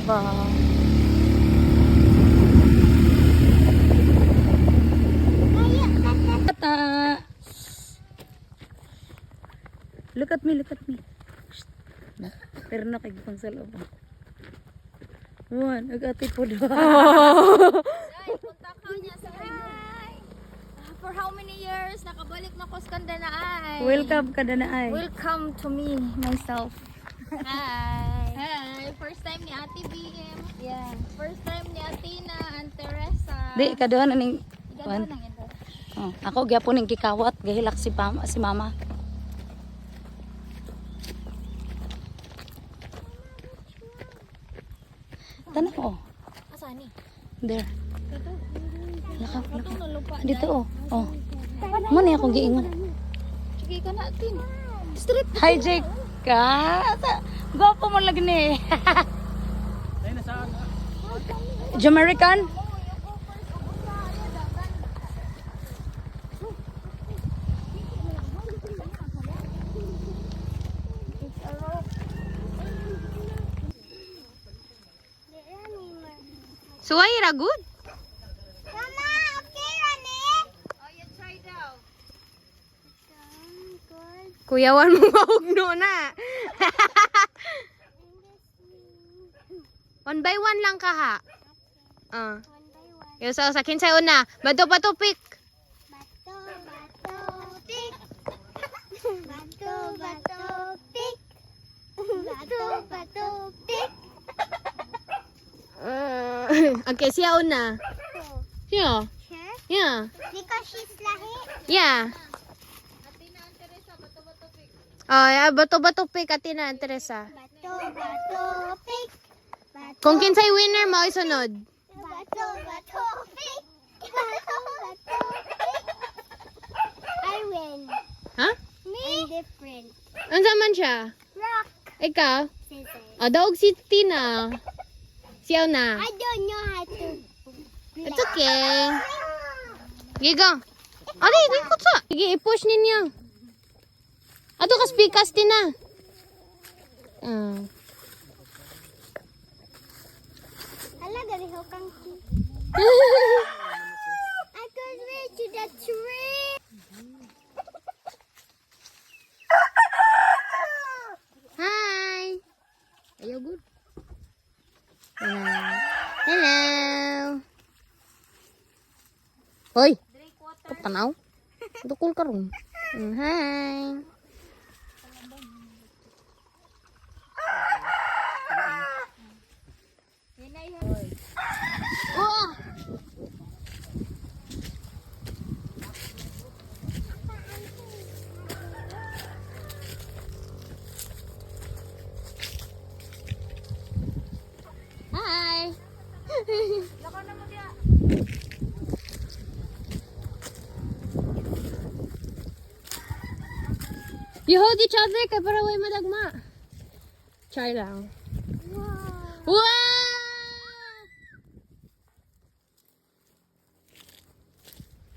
Wow. Bata. Look at me, look at me. Shh. Pero nakikipang sa loob. One, agati po doon. Punta ka niya sa hi. For how many years nakabalik na ko sa Kandanaay? Welcome ka na ay. Welcome to me, myself. Hi. Hi. First time ni Ate BM. Yeah. First time ni Atina and Teresa. Di, kaduhan aning. Ganda nang ito. Oh, ako gyapon ning gikawat, gahilak si mama. Tanong oh. Asa ni? There. Lakaw. Katong nalupa. Dito oh. Oh. Mo ni ako giingon. Sige ka na, Tin. Street. Hi Jake. Gwapo mo lagi ni. Jamaican? Suway ra good? Mama, okay Rani? Oh, you try daw. Good. Kuyawan mo maugno na. One by one lang ka ha. One by one. Yung sa kinsay una. Bato pick. Bato, pick. Bato, pick. Bato, pick. Okay, siya una. Oh, Siya. sure? Yeah. Because she's lahi. Yeah. Oh, yeah, bato pick Atina and Teresa. Bato, pick. Bato, Kung kinsay winner mo isunod. bato, pick. Bato, pick. I win. Ha? Me? I'm different. Unsa man siya? Rock, Ikaw? scissors. Ah, daog si Tina. Siya na. I don't know how to It's okay. Giga. Ari, ikot sa. Sige, i-push ninyo. Ato ka speakers Tina. Hala, gariho kang I could reach to the tree. Hi. Are you good? Hello. Hoy. Kapanaw. Dukol ka ron. Hi. Oh. Hi. You hold each other kay para way madagma. Try lang. Wow. Wow!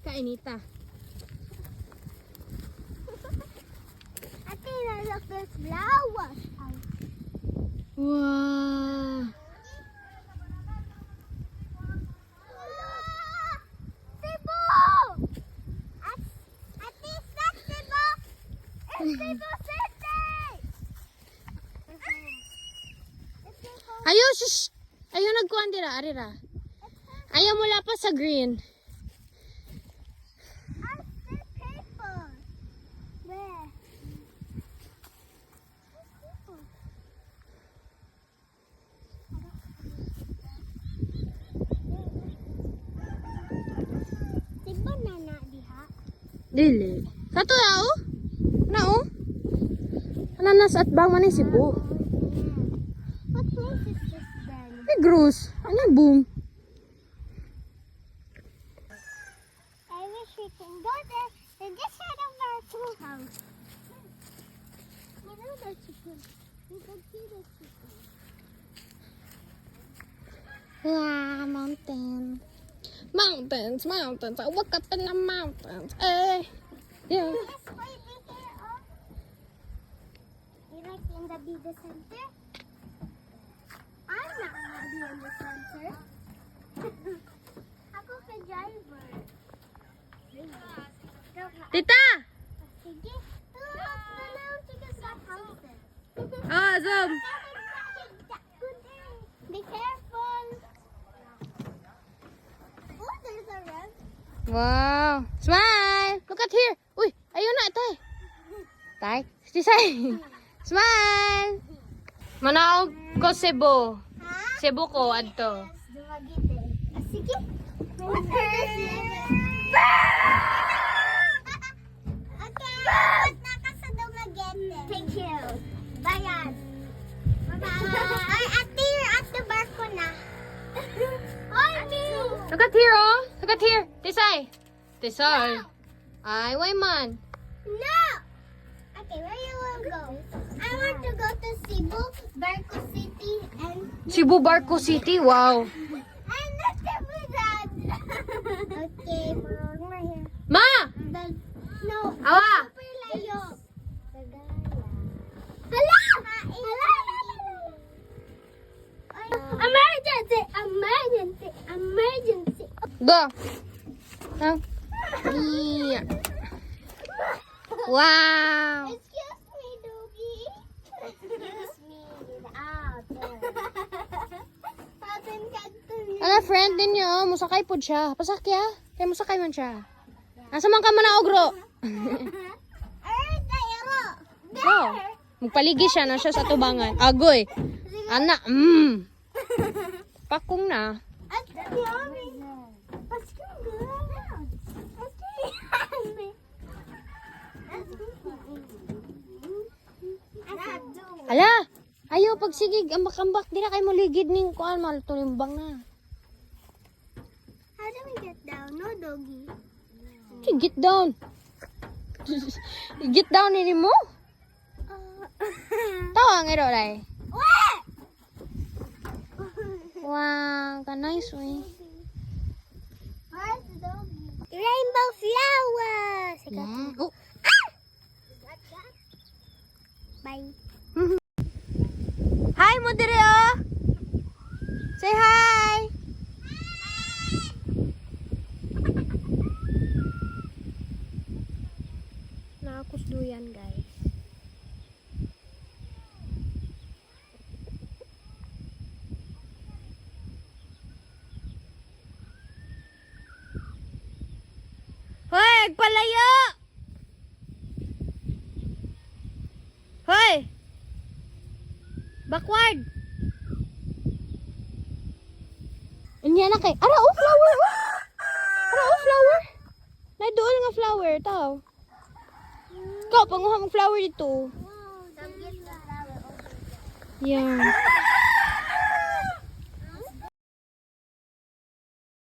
Kainita. I think I look at flowers. Wow! Sibo! At least that's Sibo! It's Sibo City! It's Sibo. Ayaw, shush! Ayaw nagkuhan dira, arira. Ayaw mula pa sa green. I see people. Where? Sibo na na diha. Dili. Kato ya, oh? Na, oh? Ananas at bang man si Cebu. What place is this then? Negros. Ano boom? I wish we can go there and just head of our pool house. We know the chicken. We can see the chicken. Wow, mountain. Mountains, mountains. I woke up in the mountains. Eh. Yeah. This way be here, oh. You like in the center? I'm be on the center. Ako ka driver. Tita! Sige. Sige sa houses. Oh, zoom. Be careful. Oh, there's a red. Wow. Smile. Look at here. Uy, ayun na, tay. Tay, Tisay. Smile. Manaog ko Cebu. Ha? Cebu ko, adto. Dumagite. Sige. Okay. Ba't naka sa Dumagete? Thank you. Bayan. Bye-bye. Ay, at the barko na. Ay, me. Look at here, oh. Look at here. Tisay. Tisay. Ay, why man? No. Okay, where you will go? I want to go to Cebu, Barco City, and Cebu Barco City, wow. not Cebu, Dad. Okay, we're here. Ma! No. Awa! Super layo. Hala! Hala! Emergency! Emergency! Emergency! Go. Huh? Yeah. Wow. Excuse me, Doggy. Excuse me. Out. Atin kadto niya. Ala, friend din niyo. Musakay po siya. Pasakya. Kaya musakay man siya. Asa man ka man na ogro? Ay, tayo. Oh. Magpaligi siya na siya sa tubangan. Agoy. Ana, Pakong na. At yummy. Pasko good. Okay. Ala, ayaw pagsigig. Ambak-ambak. Di na kayo maligid ning kuan. Maltulimbang na. How do we get down? No, Doggy. Okay, get down. Get down ini mo. Tawa nga ito, day. What? Wow, ka nice, uy. Where's the Doggy? Rainbow flowers. Yeah. Oh. Bye. Hi mo dire, oh. Say hi. Nakakusduyan, guys. Hoy, palayo! Hoy! Backward! Inya na kay. Ara, oh, flower! Oh. Ara, oh, flower! Naidool nga flower, tao. Ikaw, panguha mong flower dito. Wow, Doggy flower. Yan.